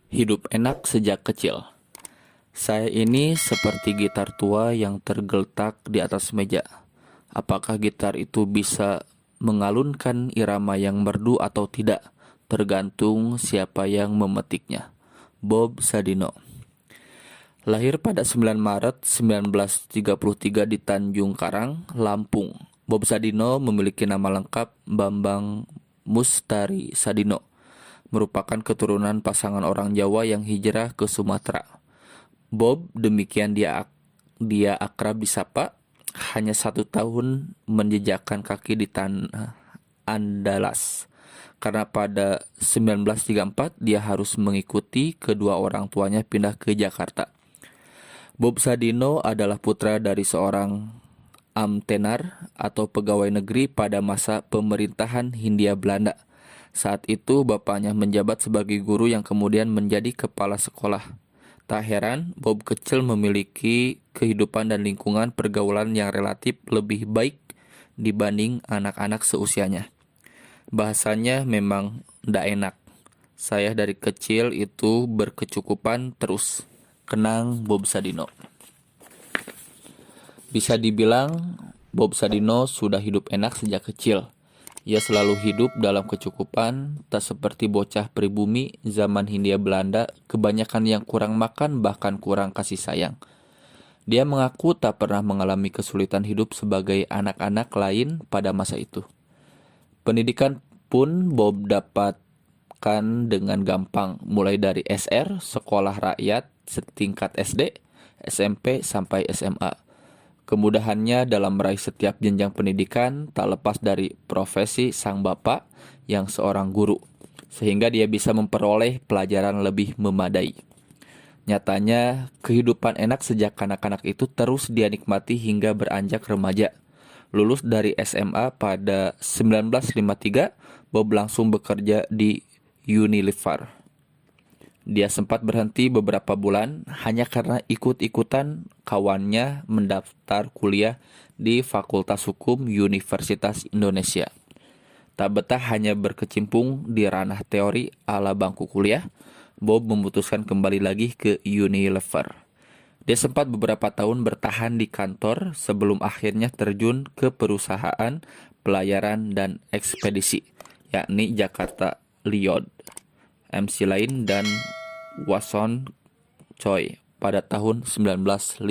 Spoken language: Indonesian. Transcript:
Hidup enak sejak kecil. Saya ini seperti gitar tua yang tergeletak di atas meja. Apakah gitar itu bisa mengalunkan irama yang merdu atau tidak? Tergantung siapa yang memetiknya. Bob Sadino. Lahir pada 9 Maret 1933 di Tanjung Karang, Lampung. Bob Sadino memiliki nama lengkap Bambang Mustari Sadino, merupakan keturunan pasangan orang Jawa yang hijrah ke Sumatera. Bob, demikian dia akrab disapa, hanya 1 tahun menjejakkan kaki di tanah Andalas. Karena pada 1934 dia harus mengikuti kedua orang tuanya pindah ke Jakarta. Bob Sadino adalah putra dari seorang amtenar atau pegawai negeri pada masa pemerintahan Hindia Belanda. Saat itu bapaknya menjabat sebagai guru yang kemudian menjadi kepala sekolah. Tak heran, Bob kecil memiliki kehidupan dan lingkungan pergaulan yang relatif lebih baik dibanding anak-anak seusianya. Bahasanya memang ndak enak. Saya dari kecil itu berkecukupan terus. Kenang Bob Sadino. Bisa dibilang Bob Sadino sudah hidup enak sejak kecil. Ia selalu hidup dalam kecukupan, tak seperti bocah pribumi zaman Hindia Belanda, kebanyakan yang kurang makan bahkan kurang kasih sayang. Dia mengaku tak pernah mengalami kesulitan hidup sebagai anak-anak lain pada masa itu. Pendidikan pun Bob dapatkan dengan gampang, mulai dari SR, sekolah rakyat, setingkat SD, SMP, sampai SMA. Kemudahannya dalam meraih setiap jenjang pendidikan tak lepas dari profesi sang bapak yang seorang guru, sehingga dia bisa memperoleh pelajaran lebih memadai. Nyatanya, kehidupan enak sejak kanak-kanak itu terus dia nikmati hingga beranjak remaja. Lulus dari SMA pada 1953, Bob langsung bekerja di Unilever. Dia sempat berhenti beberapa bulan hanya karena ikut-ikutan kawannya mendaftar kuliah di Fakultas Hukum Universitas Indonesia. Tak betah hanya berkecimpung di ranah teori ala bangku kuliah, Bob memutuskan kembali lagi ke Unilever. Dia sempat beberapa tahun bertahan di kantor sebelum akhirnya terjun ke perusahaan pelayaran dan ekspedisi, yakni Jakarta Liod, MC Lain, dan Wasson Choi pada tahun 1950.